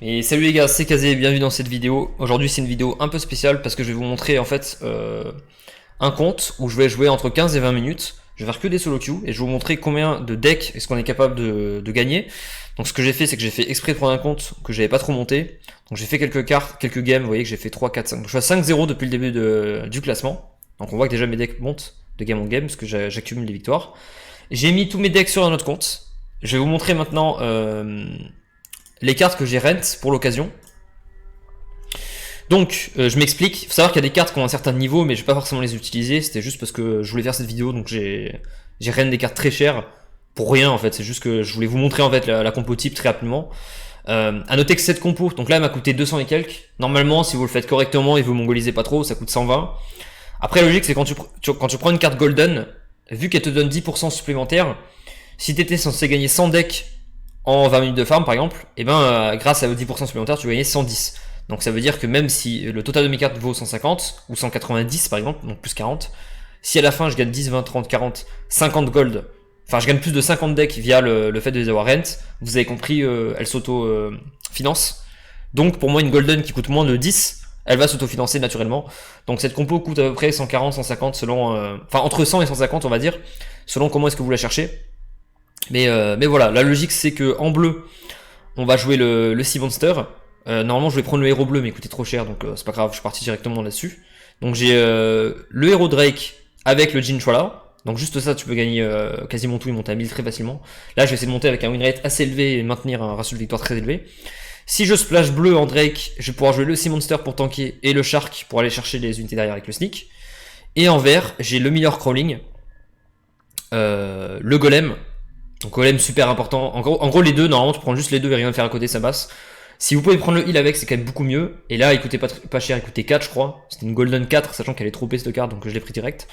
Et salut les gars, c'est Kazé, bienvenue dans cette vidéo. Aujourd'hui c'est une vidéo un peu spéciale parce que je vais vous montrer en fait un compte où je vais jouer entre 15 et 20 minutes. Je vais faire que des solo queues et je vais vous montrer combien de decks est-ce qu'on est capable de gagner. Donc ce que j'ai fait, c'est que j'ai fait exprès de prendre un compte que j'avais pas trop monté. Donc j'ai fait quelques cartes, quelques games, vous voyez que j'ai fait 3, 4, 5. Donc je suis à 5-0 depuis le début du classement. Donc on voit que déjà mes decks montent de game en game parce que j'accumule les victoires. J'ai mis tous mes decks sur un autre compte. Je vais vous montrer maintenant les cartes que j'ai rent pour l'occasion. Donc, je m'explique. Il faut savoir qu'il y a des cartes qui ont un certain niveau, mais je vais pas forcément les utiliser. C'était juste parce que je voulais faire cette vidéo, donc j'ai rent des cartes très chères pour rien en fait. C'est juste que je voulais vous montrer en fait la compo type très rapidement. À noter que cette compo, donc là, elle m'a coûté 200 et quelques. Normalement, si vous le faites correctement et vous mongolisez pas trop, ça coûte 120. Après, la logique, c'est quand tu prends une carte golden, vu qu'elle te donne 10% supplémentaire, si t'étais censé gagner 100 decks en 20 minutes de farm par exemple, et ben grâce à 10% supplémentaire, tu vas gagner 110. Donc ça veut dire que même si le total de mes cartes vaut 150 ou 190 par exemple, donc plus 40, si à la fin je gagne 10, 20, 30, 40, 50 gold, enfin je gagne plus de 50 decks via le fait de les avoir rent, vous avez compris, elle s'auto-finance. Donc pour moi une golden qui coûte moins de 10, elle va s'auto-financer naturellement. Donc cette compo coûte à peu près 140, 150 selon, enfin entre 100 et 150 on va dire, selon comment est-ce que vous la cherchez. Mais voilà, la logique c'est que en bleu, on va jouer le Sea Monster. Normalement je vais prendre le héros bleu mais il coûtait trop cher donc c'est pas grave, je suis parti directement là-dessus. Donc j'ai le héros Drake avec le Jinchwala. Donc juste ça tu peux gagner quasiment tout, il monte à 1000 très facilement. Là je vais essayer de monter avec un win rate assez élevé et maintenir un ratio de victoire très élevé. Si je splash bleu en Drake, je vais pouvoir jouer le Sea Monster pour tanker et le Shark pour aller chercher les unités derrière avec le Sneak. Et en vert, j'ai le Miller Crawling, le Golem. Donc Golem super important. En gros les deux, normalement tu prends juste les deux et rien faire à côté, ça passe. Si vous pouvez prendre le heal avec, c'est quand même beaucoup mieux. Et là, il coûtait pas cher, il coûtait 4 je crois. C'était une golden 4, sachant qu'elle est trop cette carte, donc je l'ai pris direct.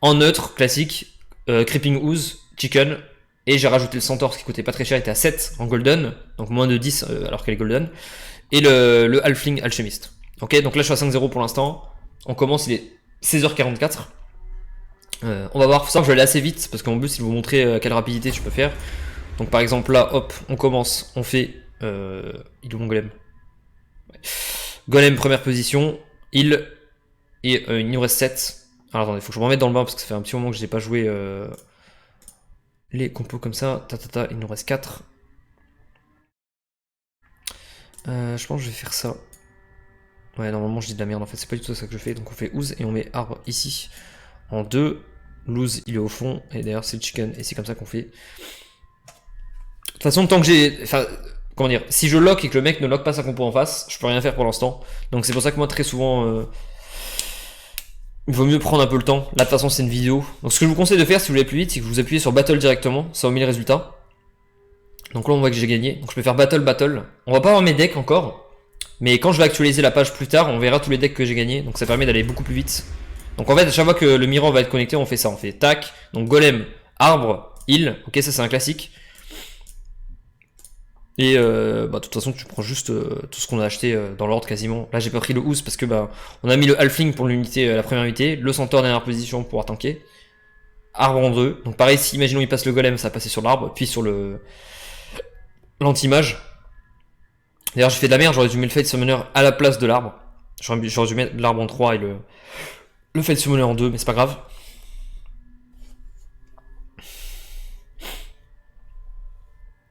En neutre, classique, Creeping Ooze, Chicken. Et j'ai rajouté le Centaur, qui coûtait pas très cher, il était à 7 en golden. Donc moins de 10 alors qu'elle est golden. Et le Halfling Alchemist. Ok, donc là je suis à 5-0 pour l'instant. On commence, il est 16h44. On va voir, faut savoir que je vais aller assez vite, parce qu'en plus, il vous montrer à quelle rapidité tu peux faire. Donc par exemple là, hop, on commence, on fait... il est où mon golem? Ouais. Golem première position, il nous reste 7. Alors attendez, faut que je me remette dans le bain parce que ça fait un petit moment que j'ai pas joué les compos comme ça. Il nous reste 4. Je pense que je vais faire ça. Ouais, normalement je dis de la merde en fait, c'est pas du tout ça que je fais. Donc on fait Ooze et on met arbre ici en 2. Lose il est au fond et d'ailleurs c'est le chicken et c'est comme ça qu'on fait. De toute façon, tant que j'ai... Enfin, comment dire, si je lock et que le mec ne lock pas sa compo en face, je peux rien faire pour l'instant. Donc c'est pour ça que moi très souvent il vaut mieux prendre un peu le temps. Là de toute façon c'est une vidéo. Donc ce que je vous conseille de faire si vous voulez plus vite, c'est que vous appuyez sur battle directement, ça omet les résultats. Donc là on voit que j'ai gagné. Donc je peux faire battle. On va pas avoir mes decks encore, mais quand je vais actualiser la page plus tard, on verra tous les decks que j'ai gagnés. Donc ça permet d'aller beaucoup plus vite. Donc en fait à chaque fois que le mirror va être connecté, on fait ça, on fait tac, donc golem, arbre, heal, ok ça c'est un classique. Et de toute façon tu prends juste tout ce qu'on a acheté dans l'ordre quasiment. Là j'ai pas pris le Ooze parce que on a mis le Halfling pour l'unité, la première unité, le Centaur dernière position pour pouvoir tanker. Arbre en 2. Donc pareil si imaginons il passe le golem, ça va passer sur l'arbre, puis sur l'anti-mage. D'ailleurs j'ai fait de la merde, j'aurais dû mettre le Fate Summoner à la place de l'arbre. J'aurais dû mettre l'arbre en 3 et le Fate Summoner en 2, mais c'est pas grave.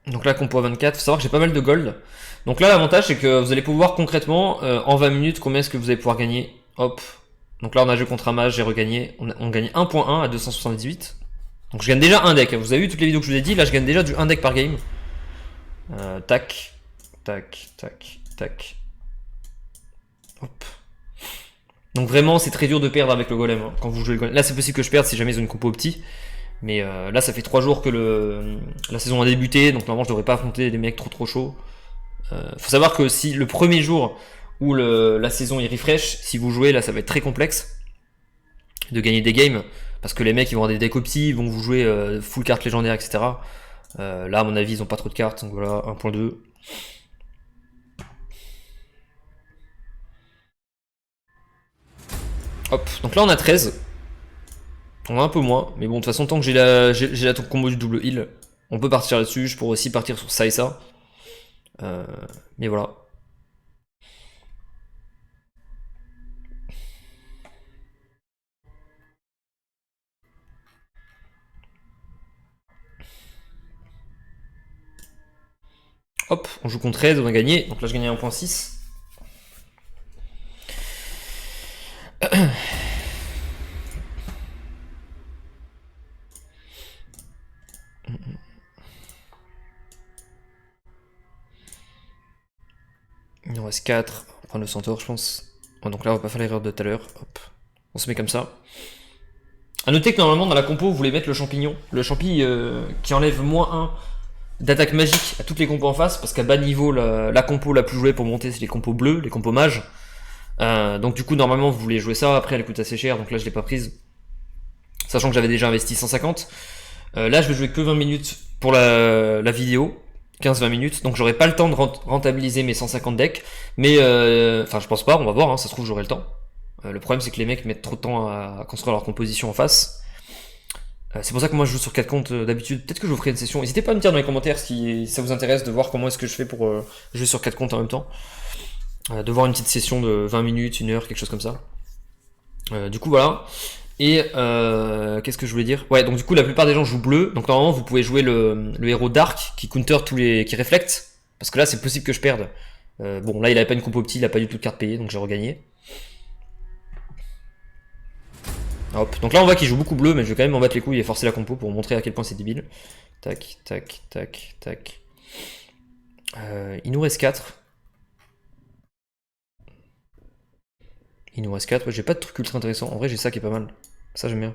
Donc là compo à 24, faut savoir que j'ai pas mal de gold. Donc là l'avantage c'est que vous allez pouvoir concrètement en 20 minutes combien est-ce que vous allez pouvoir gagner. Hop. Donc là on a joué contre un mage, j'ai regagné. On gagne 1.1 à 278. Donc je gagne déjà un deck. Vous avez vu toutes les vidéos que je vous ai dit, là je gagne déjà du 1 deck par game. Tac. Hop. Donc vraiment c'est très dur de perdre avec le golem hein, quand vous jouez le golem. Là c'est possible que je perde si jamais ils ont une compo petit. Mais là ça fait 3 jours que la saison a débuté, donc normalement je devrais pas affronter des mecs trop chauds. Faut savoir que si le premier jour où la saison est refresh, si vous jouez là ça va être très complexe de gagner des games, parce que les mecs ils vont avoir des decks opti, ils vont vous jouer full cartes légendaires etc. Là à mon avis ils ont pas trop de cartes, donc voilà 1.2. Hop, donc là on a 13. On a un peu moins, mais bon, de toute façon, tant que j'ai la combo du double heal, on peut partir là-dessus. Je pourrais aussi partir sur ça et ça. Mais voilà. Hop, on joue contre Red, on a gagné. Donc là, je gagnais 1.6. Il nous reste 4. On va prendre le centaure, je pense. Bon, donc là, on va pas faire l'erreur de tout à l'heure. Hop, on se met comme ça. A noter que normalement, dans la compo, vous voulez mettre le champignon. Le champi qui enlève -1 d'attaque magique à toutes les compos en face, parce qu'à bas niveau, la compo la plus jouée pour monter, c'est les compos bleus, les compos mages. Donc du coup, normalement, vous voulez jouer ça. Après, elle coûte assez cher, donc là, je l'ai pas prise. Sachant que j'avais déjà investi 150. Là, je vais jouer que 20 minutes pour la vidéo. 15-20 minutes, donc j'aurai pas le temps de rentabiliser mes 150 decks, mais enfin je pense pas, on va voir, hein, ça se trouve j'aurai le temps. Le problème c'est que les mecs mettent trop de temps à construire leur composition en face. C'est pour ça que moi je joue sur 4 comptes d'habitude, peut-être que je vous ferai une session, n'hésitez pas à me dire dans les commentaires si ça vous intéresse de voir comment est-ce que je fais pour jouer sur 4 comptes en même temps. De voir une petite session de 20 minutes, 1 heure, quelque chose comme ça. Du coup voilà. Et qu'est-ce que je voulais dire? Ouais, donc du coup la plupart des gens jouent bleu, donc normalement vous pouvez jouer le héros dark qui counter qui réflecte, parce que là c'est possible que je perde. Bon là il avait pas une compo petit, il a pas du tout de carte payée, donc j'ai regagné. Hop, donc là on voit qu'il joue beaucoup bleu, mais je vais quand même m'en battre les couilles et forcer la compo pour montrer à quel point c'est débile. Tac, tac, tac, tac. Il nous reste 4. Il nous reste 4, ouais, j'ai pas de truc ultra intéressant. En vrai, j'ai ça qui est pas mal. Ça, j'aime bien.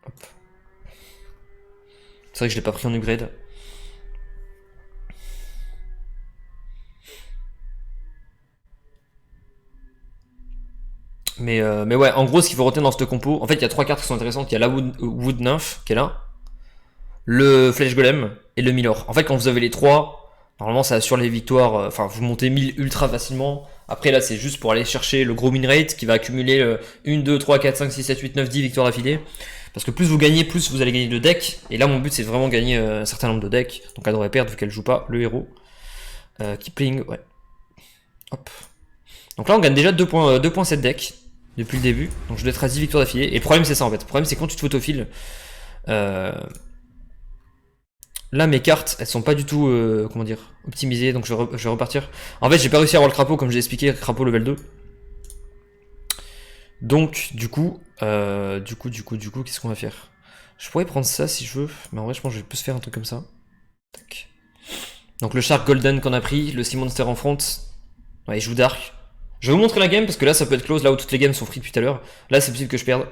Hop. C'est vrai que je l'ai pas pris en upgrade. Mais ouais, en gros, ce qu'il faut retenir dans cette compo, en fait, il y a 3 cartes qui sont intéressantes. Il y a la Wood Nymph qui est là, le Flèche Golem et le Milor. En fait, quand vous avez les 3, normalement, ça assure les victoires. Enfin, vous montez 1000 ultra facilement. Après, là, c'est juste pour aller chercher le gros min rate qui va accumuler 1, 2, 3, 4, 5, 6, 7, 8, 9, 10 victoires d'affilée. Parce que plus vous gagnez, plus vous allez gagner de decks. Et là, mon but, c'est vraiment gagner un certain nombre de decks. Donc, elle devrait perdre vu qu'elle joue pas le héros. Kipling, ouais. Hop. Donc là, on gagne déjà 2.7 decks depuis le début. Donc, je dois être à 10 victoires d'affilée. Et le problème, c'est ça en fait. Le problème, c'est quand tu te photophiles. Là, mes cartes, elles sont pas du tout, comment dire, optimisées, donc je vais repartir. En fait, j'ai pas réussi à avoir le crapaud, comme j'ai expliqué, crapaud level 2. Donc, du coup, qu'est-ce qu'on va faire? Je pourrais prendre ça si je veux, mais en vrai, je pense que je vais plus faire un truc comme ça. Tac. Donc, le Shark Golden qu'on a pris, le Sea Monster en front. Ouais, il joue Dark. Je vais vous montrer la game, parce que là, ça peut être close, là où toutes les games sont free depuis tout à l'heure. Là, c'est possible que je perde.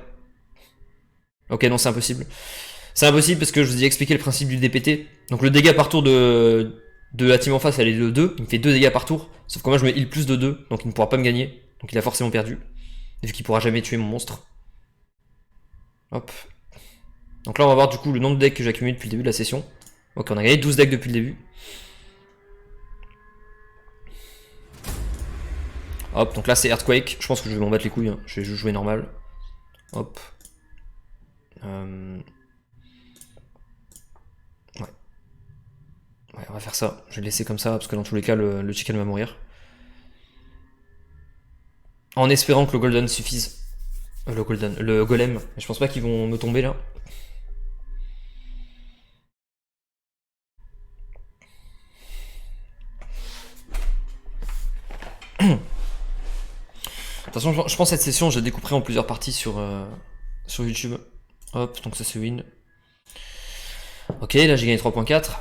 Ok, non, c'est impossible. C'est impossible parce que je vous ai expliqué le principe du DPT. Donc le dégât par tour de la team en face, elle est de 2. Il me fait 2 dégâts par tour. Sauf que moi je mets heal plus de 2. Donc il ne pourra pas me gagner. Donc il a forcément perdu. Vu qu'il pourra jamais tuer mon monstre. Hop. Donc là on va voir du coup le nombre de decks que j'ai accumulé depuis le début de la session. Ok, on a gagné 12 decks depuis le début. Hop, donc là c'est Earthquake. Je pense que je vais m'en battre les couilles. Hein. Je vais juste jouer normal. Hop. Ouais, on va faire ça. Je vais le laisser comme ça, parce que dans tous les cas, le chicken va mourir. En espérant que le golden suffise. Le golem. Mais je pense pas qu'ils vont me tomber là. De toute façon, je pense que cette session, je la découperai en plusieurs parties sur YouTube. Hop, donc ça c'est win. Ok, là j'ai gagné 3.4.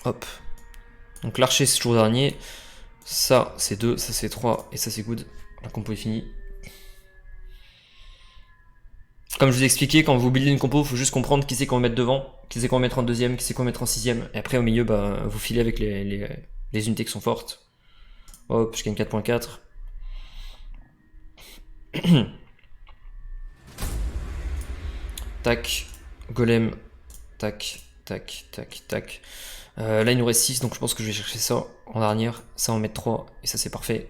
Hop. Donc l'archer c'est toujours dernier. Ça c'est 2, ça c'est 3 et ça c'est good. La compo est finie. Comme je vous ai expliqué, quand vous buildez une compo, il faut juste comprendre qui c'est qu'on va mettre devant, qui c'est qu'on va mettre en deuxième, qui c'est qu'on va mettre en sixième. Et après au milieu, bah, vous filez avec les unités qui sont fortes. Hop, je gagne 4.4. Tac, golem, tac, tac, tac, tac. Là il nous reste 6, donc je pense que je vais chercher ça en dernière. Ça en mettre 3, et ça c'est parfait.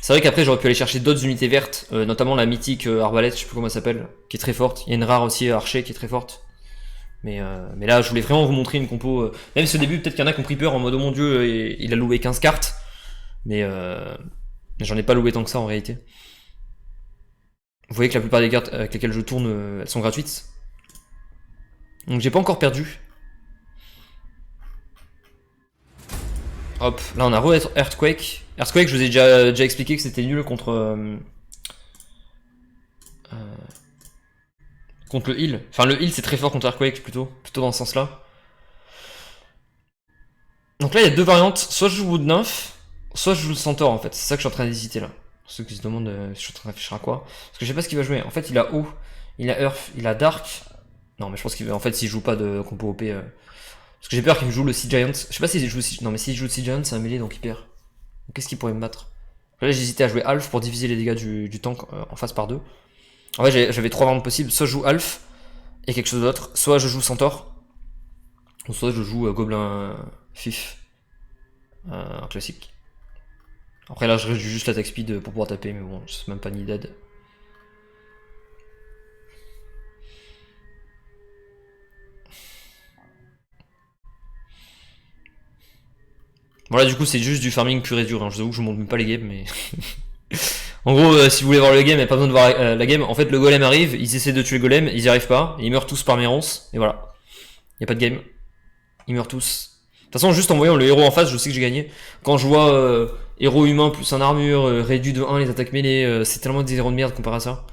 C'est vrai qu'après j'aurais pu aller chercher d'autres unités vertes, notamment la mythique arbalète, je sais plus comment elle s'appelle, qui est très forte. Il y a une rare aussi archer qui est très forte. Mais là je voulais vraiment vous montrer une compo. Même si au début peut-être qu'il y en a qui ont pris peur en mode oh mon dieu il a loué 15 cartes. Mais j'en ai pas loué tant que ça en réalité. Vous voyez que la plupart des cartes avec lesquelles je tourne, elles sont gratuites. Donc j'ai pas encore perdu. Hop, là on a Earthquake. Earthquake, je vous ai déjà expliqué que c'était nul contre... contre le heal. Enfin le heal c'est très fort contre Earthquake plutôt dans ce sens là. Donc là il y a deux variantes, soit je joue Wood Nymph, soit je joue le Centaure en fait, c'est ça que je suis en train d'hésiter là. Pour ceux qui se demandent si je suis en train de réfléchir à quoi. Parce que je sais pas ce qu'il va jouer, en fait il a Eau, il a Earth, il a Dark. Non mais je pense qu'il va, en fait s'il joue pas de compo OP... Parce que j'ai peur qu'il joue le Sea Giant, je sais pas s'il joue non mais s'il joue le Sea Giant c'est un melee donc il perd. Qu'est-ce qu'il pourrait me battre? Là j'hésitais à jouer Alf pour diviser les dégâts du tank en face par deux. En fait j'avais trois variantes possibles, soit je joue Alf et quelque chose d'autre, soit je joue Centaure, ou soit je joue Gobelin Fif, un classique. Après là je réduis juste l'attaque speed pour pouvoir taper, mais bon, c'est même pas ni dead. Voilà, du coup c'est juste du farming pur et dur, hein. Je vous avoue que je monte même pas les games, mais... En gros, si vous voulez voir le game, il n'y a pas besoin de voir la game. En fait, le golem arrive, ils essaient de tuer le golem, ils y arrivent pas, ils meurent tous par Mérons, et voilà. Il n'y a pas de game. Ils meurent tous. De toute façon, juste en voyant le héros en face, je sais que j'ai gagné. Quand je vois héros humain plus un armure, réduit de 1 les attaques mêlées, c'est tellement des héros de merde comparé à ça.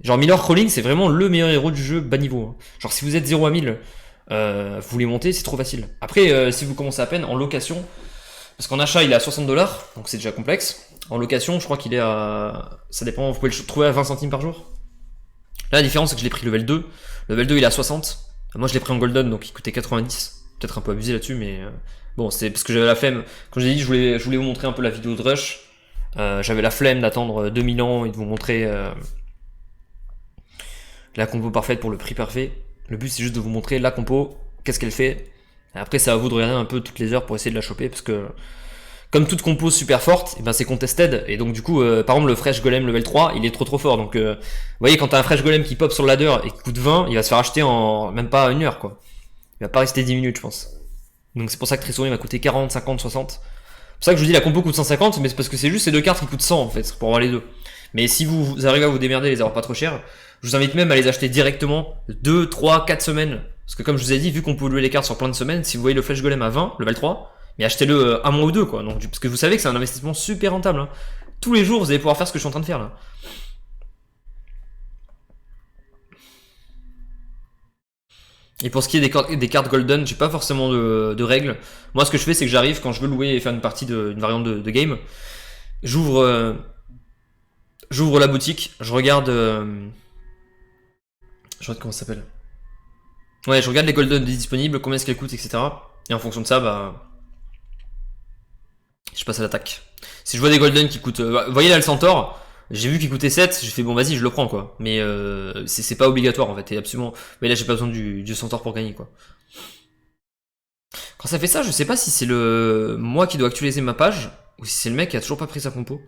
Genre Miller Crawling, c'est vraiment le meilleur héros du jeu bas niveau, hein. Genre si vous êtes 0 à 1000, vous voulez monter, c'est trop facile. Après, si vous commencez à peine, en location, parce qu'en achat il est à 60$, donc c'est déjà complexe. En location, je crois qu'il est à... Ça dépend, vous pouvez le trouver à 20 centimes par jour. Là, la différence, c'est que je l'ai pris level 2. Level 2, il est à 60. Moi, je l'ai pris en golden, donc il coûtait 90. Peut-être un peu abusé là-dessus, mais... Bon, c'est parce que j'avais la flemme. Comme je l'ai dit, je voulais vous montrer un peu la vidéo de Rush. J'avais la flemme d'attendre 2000 ans et de vous montrer la compo parfaite pour le prix parfait. Le but, c'est juste de vous montrer la compo, qu'est-ce qu'elle fait. Et après, c'est à vous de regarder un peu toutes les heures pour essayer de la choper, parce que... Comme toute compo super forte, et ben c'est contested, et donc du coup, par exemple le Fresh Golem level 3, il est trop fort, donc vous voyez quand t'as un Fresh Golem qui pop sur le ladder et qui coûte 20, il va se faire acheter en même pas une heure quoi. Il va pas rester 10 minutes je pense. Donc c'est pour ça que très souvent il va coûter 40, 50, 60. C'est pour ça que je vous dis la compo coûte 150, mais c'est parce que c'est juste ces deux cartes qui coûtent 100 en fait, pour avoir les deux. Mais si vous arrivez à vous démerder et les avoir pas trop cher, je vous invite même à les acheter directement 2, 3, 4 semaines. Parce que comme je vous ai dit, vu qu'on peut louer les cartes sur plein de semaines, si vous voyez le Fresh Golem à 20, level 3, mais achetez-le un mois ou deux quoi, donc, parce que vous savez que c'est un investissement super rentable, hein. Tous les jours vous allez pouvoir faire ce que je suis en train de faire là. Et pour ce qui est des cartes golden, j'ai pas forcément de règles. Moi ce que je fais c'est que j'arrive quand je veux louer et faire une partie d'une variante de game, j'ouvre la boutique, je regarde comment ça s'appelle. Ouais, je regarde les golden disponibles, combien est-ce qu'elles coûtent, etc. Et en fonction de ça, bah je passe à l'attaque. Si je vois des golden qui coûtent... vous voyez là le centaure, j'ai vu qu'il coûtait 7, j'ai fait bon vas-y je le prends quoi. Mais c'est pas obligatoire en fait, et absolument... Mais là j'ai pas besoin du centaure pour gagner quoi. Quand ça fait ça, je sais pas si c'est le moi qui dois actualiser ma page, ou si c'est le mec qui a toujours pas pris sa compo.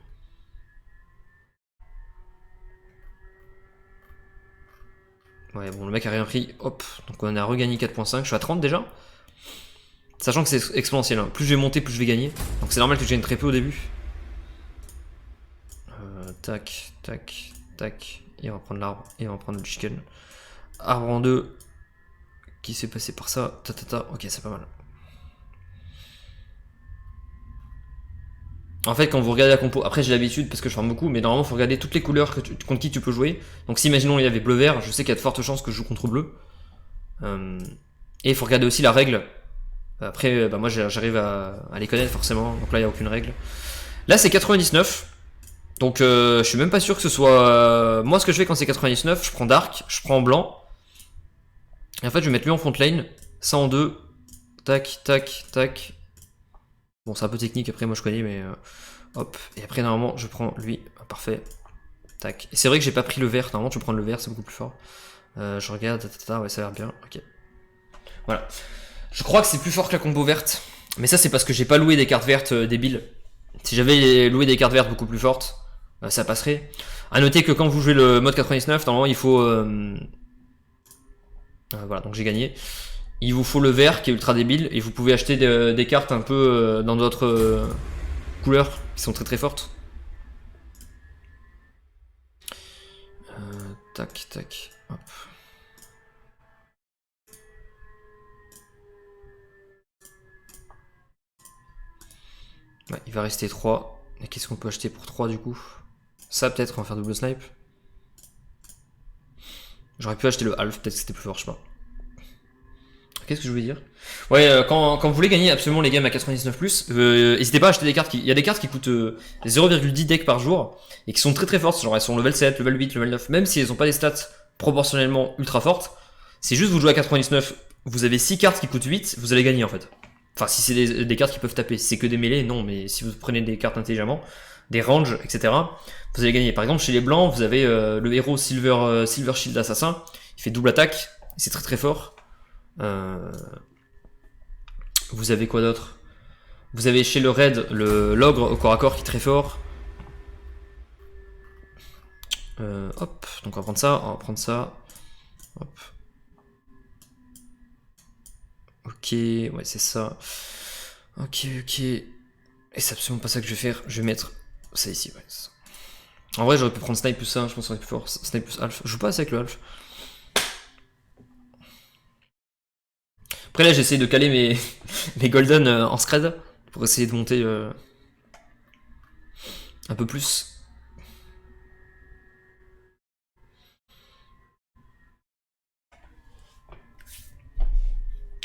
Ouais bon le mec a rien pris, hop, donc on a regagné 4.5, je suis à 30 déjà. Sachant que c'est exponentiel, hein. Plus je vais monter, plus je vais gagner. Donc c'est normal que je gagne très peu au début. Tac, tac, tac. Et on va prendre l'arbre, et on va prendre le chicken. Arbre en deux. Qui s'est passé par ça? Ok, c'est pas mal. En fait, quand vous regardez la compo, après j'ai l'habitude parce que je farme beaucoup, mais normalement il faut regarder toutes les couleurs contre qui tu peux jouer. Donc si imaginons il y avait bleu-vert, je sais qu'il y a de fortes chances que je joue contre bleu. Et il faut regarder aussi la règle. Après, bah moi j'arrive à les connaître forcément, donc là il n'y a aucune règle. Là c'est 99, donc je suis même pas sûr que ce soit... moi ce que je fais quand c'est 99, je prends Dark, je prends blanc. Et en fait je vais mettre lui en front lane, ça en deux, tac, tac, tac. Bon c'est un peu technique après moi je connais mais hop. Et après normalement je prends lui, parfait, tac. Et c'est vrai que j'ai pas pris le vert, normalement tu peux prendre le vert c'est beaucoup plus fort. Je regarde, ouais ça a l'air bien, ok. Voilà. Je crois que c'est plus fort que la combo verte. Mais ça c'est parce que j'ai pas loué des cartes vertes débiles. Si j'avais loué des cartes vertes beaucoup plus fortes, ça passerait. A noter que quand vous jouez le mode 99, normalement il faut... voilà, donc j'ai gagné. Il vous faut le vert qui est ultra débile et vous pouvez acheter des cartes un peu dans d'autres couleurs qui sont très très fortes. Tac, tac, hop. Ouais, il va rester 3. Et qu'est-ce qu'on peut acheter pour 3 du coup? Ça peut-être, on va faire double snipe. J'aurais pu acheter le half, peut-être que c'était plus fort, je sais pas. Qu'est-ce que je voulais dire? Ouais, quand vous voulez gagner absolument les games à 99+, n'hésitez pas à acheter des cartes il y a des cartes qui coûtent 0,10 decks par jour et qui sont très très fortes, genre elles sont level 7, level 8, level 9, même si elles ont pas des stats proportionnellement ultra fortes, c'est juste vous jouez à 99, vous avez 6 cartes qui coûtent 8, vous allez gagner en fait. Enfin, si c'est des cartes qui peuvent taper, si c'est que des mêlées, non, mais si vous prenez des cartes intelligemment, des ranges, etc., vous allez gagner. Par exemple, chez les blancs, vous avez le héros Silver Shield Assassin, il fait double attaque, c'est très très fort. Vous avez quoi d'autre? Vous avez chez le raid l'ogre au corps à corps qui est très fort. Hop, donc on va prendre ça, on va prendre ça. Hop. Ok, ouais c'est ça. Ok, ok. Et c'est absolument pas ça que je vais faire. Je vais mettre ça ici, ouais. Ça. En vrai j'aurais pu prendre Snipe plus ça, je pense qu'on est plus fort. Snipe plus Alpha. Je joue pas assez avec le Alpha. Après là j'essaie de caler mes golden en scred pour essayer de monter un peu plus.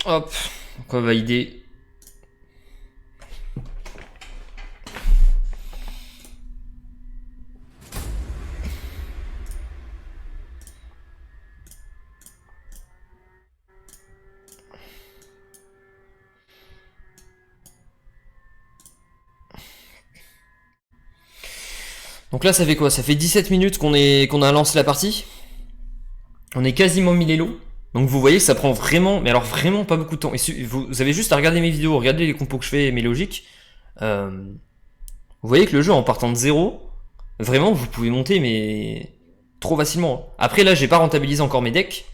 Hop, donc on va valider. Donc là ça fait quoi? Ça fait 17 minutes qu'on a lancé la partie. On est quasiment 1000 élos. Donc vous voyez que ça prend vraiment, mais alors vraiment pas beaucoup de temps. Et vous avez juste à regarder mes vidéos, regarder les compos que je fais et mes logiques. Vous voyez que le jeu en partant de 0, vraiment vous pouvez monter mais trop facilement. Après là j'ai pas rentabilisé encore mes decks.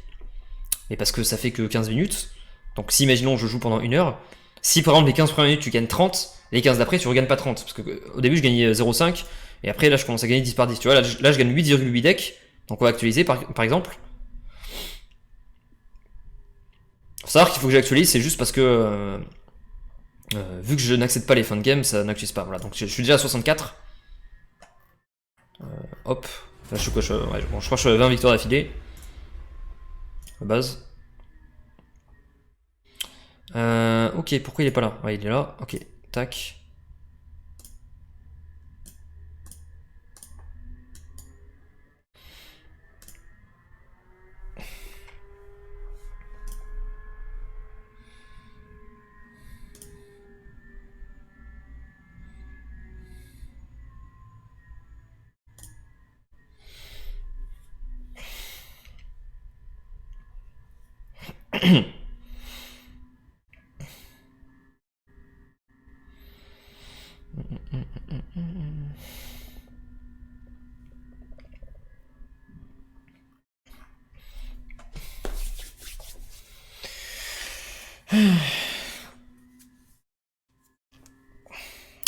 Et parce que ça fait que 15 minutes. Donc si imaginons je joue pendant 1 heure. Si par exemple les 15 premières minutes tu gagnes 30, les 15 d'après tu regagnes pas 30. Parce que au début je gagnais 0,5. Et après là je commence à gagner 10 par 10. Tu vois là je gagne 8,8 decks. Donc on va actualiser par exemple. Faut savoir qu'il faut que j'actualise, c'est juste parce que vu que je n'accepte pas les fins de game, ça n'actualise pas. Voilà, donc je suis déjà à 64. Hop. Enfin, je suis quoi ouais, bon, je crois que je suis à 20 victoires d'affilée. À base. Ok, pourquoi il est pas là? Ouais, il est là. Ok, tac.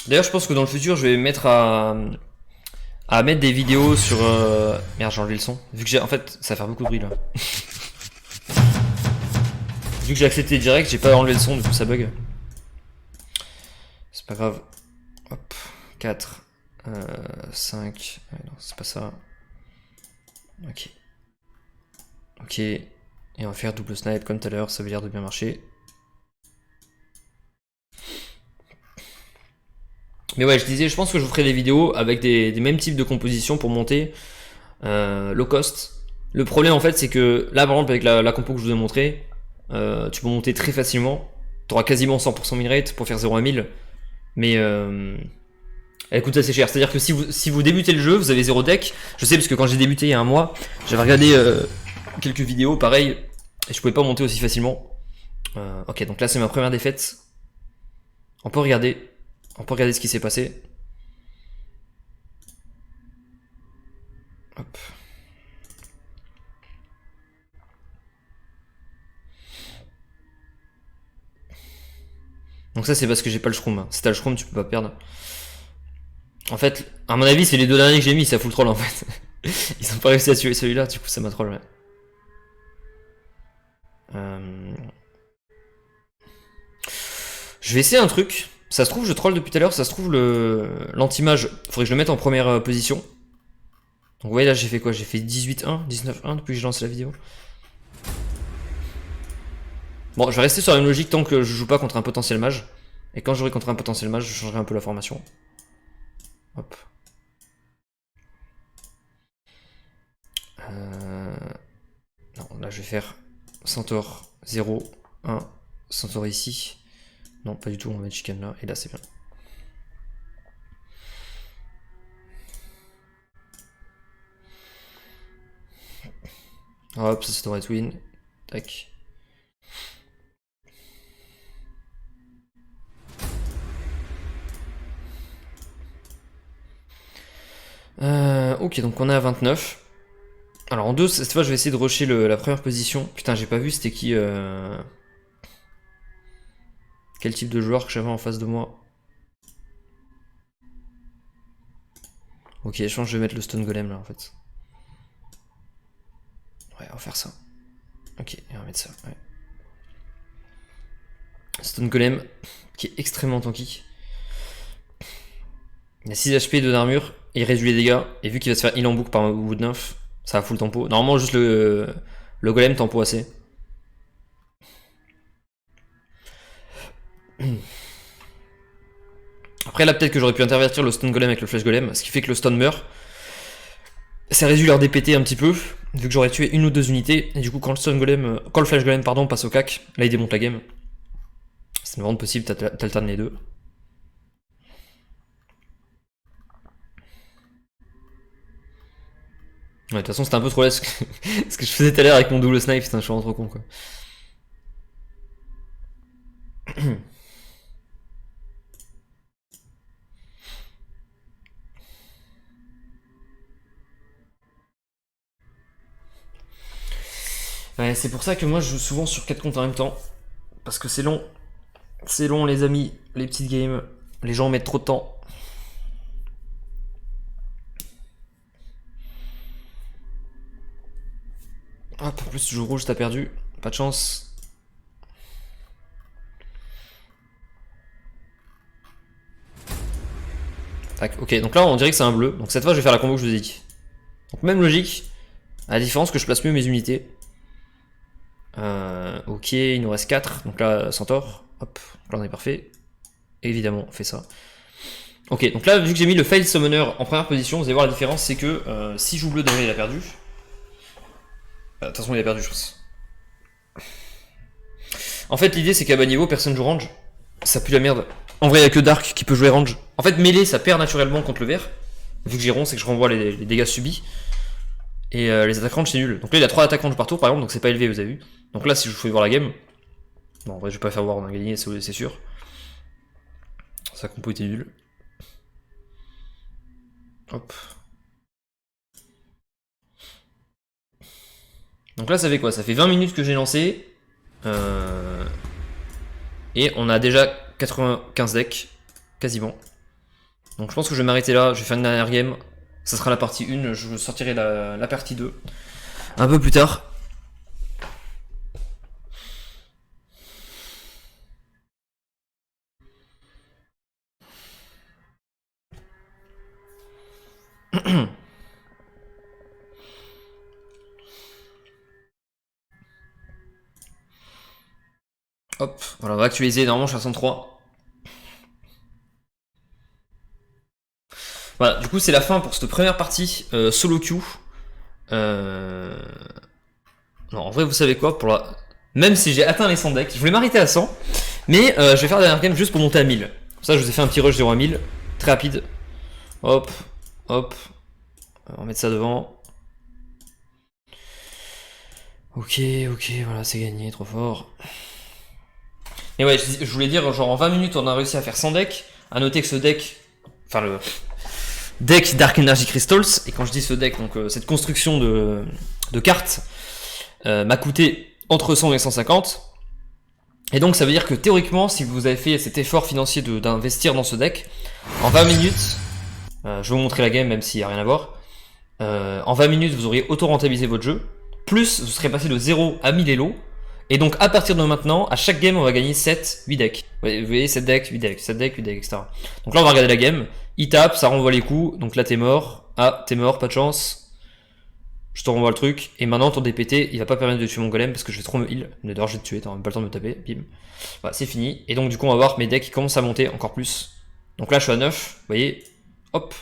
D'ailleurs, je pense que dans le futur, je vais mettre à mettre des vidéos sur. Merde, j'ai enlevé le son. Vu que j'ai. En fait, ça va faire beaucoup de bruit là. Vu que j'ai accepté direct, j'ai pas enlevé le son, du coup ça bug. C'est pas grave. Hop. 4. 5. Ouais, non, c'est pas ça. Ok. Ok. Et on va faire double snipe comme tout à l'heure, ça veut dire de bien marcher. Mais ouais, je disais, je pense que je vous ferai des vidéos avec des mêmes types de compositions pour monter low cost. Le problème en fait, c'est que là, par exemple, avec la compo que je vous ai montré, tu peux monter très facilement. Tu auras quasiment 100% win rate pour faire 0 à 1000. Mais elle coûte assez cher. C'est-à-dire que si vous débutez le jeu, vous avez 0 deck. Je sais parce que quand j'ai débuté il y a un mois, j'avais regardé quelques vidéos pareil, et je pouvais pas monter aussi facilement. Ok, donc là c'est ma première défaite. On peut regarder ce qui s'est passé. Hop. Donc ça c'est parce que j'ai pas le shroom. Si t'as le shroom tu peux pas perdre. En fait, à mon avis, c'est les deux derniers que j'ai mis, ça fout le troll en fait. Ils ont pas réussi à tuer celui-là, du coup ça m'a troll, ouais. Je vais essayer un truc. Ça se trouve, je troll depuis tout à l'heure, ça se trouve, l'anti-mage, faudrait que je le mette en première position. Donc vous voyez là, j'ai fait quoi? J'ai fait 18-1, 19-1 depuis que j'ai lancé la vidéo. Bon, je vais rester sur la même logique tant que je joue pas contre un potentiel mage. Et quand j'aurai contre un potentiel mage, je changerai un peu la formation. Hop. Non, là je vais faire Centaure 0, 1, Centaure ici. Non, pas du tout, on va mettre Chicken là, et là c'est bien. Hop, ça devrait être win. Tac. Ok, donc on est à 29. Alors en 2, cette fois je vais essayer de rusher la première position. Putain, j'ai pas vu c'était qui... Quel type de joueur que j'avais en face de moi. Ok, je pense que je vais mettre le Stone Golem là en fait. Ouais, on va faire ça. Ok, on va mettre ça, ouais. Stone Golem, qui est extrêmement tanky. Il a 6 HP, 2 d'armure, il réduit les dégâts, et vu qu'il va se faire heal en boucle par Wood Nymph, ça va full tempo. Normalement, juste le Golem tempo assez. Après, là, peut-être que j'aurais pu intervertir le Stone Golem avec le Flash Golem, ce qui fait que le Stone meurt. Ça réduit leur DPT un petit peu, vu que j'aurais tué une ou deux unités, et du coup, quand le Flash Golem pardon, passe au cac, là il démonte la game. C'est vraiment possible, t'alternes les deux. Ouais, de toute façon, c'était un peu trop laid ce que je faisais tout à l'heure avec mon double snipe, putain, je suis vraiment trop con quoi. Ouais, c'est pour ça que moi je joue souvent sur 4 comptes en même temps. Parce que c'est long. C'est long, les amis, les petites games. Les gens mettent trop de temps. Hop, en plus, tu joues rouge, t'as perdu. Pas de chance. Tac, ok, donc là on dirait que c'est un bleu. Donc cette fois je vais faire la combo que je vous ai dit. Donc même logique. À la différence que je place mieux mes unités. Ok, il nous reste 4. Donc là, Centaure. Hop, là on est parfait. Évidemment, on fait ça. Ok, donc là, vu que j'ai mis le Fail Summoner en première position, vous allez voir la différence, c'est que si je joue bleu, déjà il a perdu. De toute façon, il a perdu, je pense. En fait, l'idée c'est qu'à bas niveau, personne joue range. Ça pue la merde. En vrai, il n'y a que Dark qui peut jouer range. En fait, mêlée, ça perd naturellement contre le vert. Vu que j'ai rond, c'est que je renvoie les dégâts subis. Et les attaques range, c'est nul. Donc là, il a 3 attaques range par tour, par exemple, donc c'est pas élevé, vous avez vu. Donc là, si je vous fais voir la game. Bon, en vrai, je vais pas faire voir, on a gagné, c'est sûr. Sa compo était nulle. Hop. Donc là, ça fait quoi? Ça fait 20 minutes que j'ai lancé. Et on a déjà 95 decks, quasiment. Donc je pense que je vais m'arrêter là, je vais faire une dernière game. Ça sera la partie 1, je sortirai la partie 2 un peu plus tard. Hop, voilà, on va actualiser, normalement je suis à 103. Voilà, du coup c'est la fin pour cette première partie solo queue. Non, en vrai vous savez quoi, même si j'ai atteint les 100 decks, je voulais m'arrêter à 100, mais je vais faire la dernière game juste pour monter à 1000. Pour ça je vous ai fait un petit rush 0 à 1000, très rapide. Hop, hop, on va mettre ça devant. Ok, voilà, c'est gagné, trop fort. Et ouais, je voulais dire, genre en 20 minutes, on a réussi à faire 100 decks. À noter que ce deck, enfin le deck Dark Energy Crystals, et quand je dis ce deck, donc cette construction de cartes, m'a coûté entre 100 et 150. Et donc ça veut dire que théoriquement, si vous avez fait cet effort financier d'investir dans ce deck, en 20 minutes, Je vais vous montrer la game même s'il n'y a rien à voir. En 20 minutes, vous auriez auto-rentabilisé votre jeu. Plus, vous serez passé de 0 à 1000 Elo. Et donc, à partir de maintenant, à chaque game, on va gagner 7, 8 decks. Vous voyez, 7 decks, 8 decks, 7 decks, 8 decks, etc. Donc là, on va regarder la game. Il tape, ça renvoie les coups. Donc là, t'es mort. Ah, t'es mort, pas de chance. Je te renvoie le truc. Et maintenant, ton DPT, il va pas permettre de tuer mon golem parce que je vais trop me heal. D'ailleurs, je vais te tuer, t'as même pas le temps de me taper. Bim. Voilà, c'est fini. Et donc, du coup, on va voir mes decks qui commencent à monter encore plus. Donc là, je suis à 9. Vous voyez. Hop.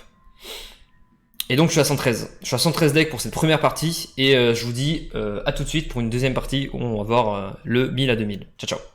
Et donc je suis à 113. Je suis à 113 decks pour cette première partie. Et je vous dis à tout de suite pour une deuxième partie où on va voir le 1000 à 2000. Ciao ciao.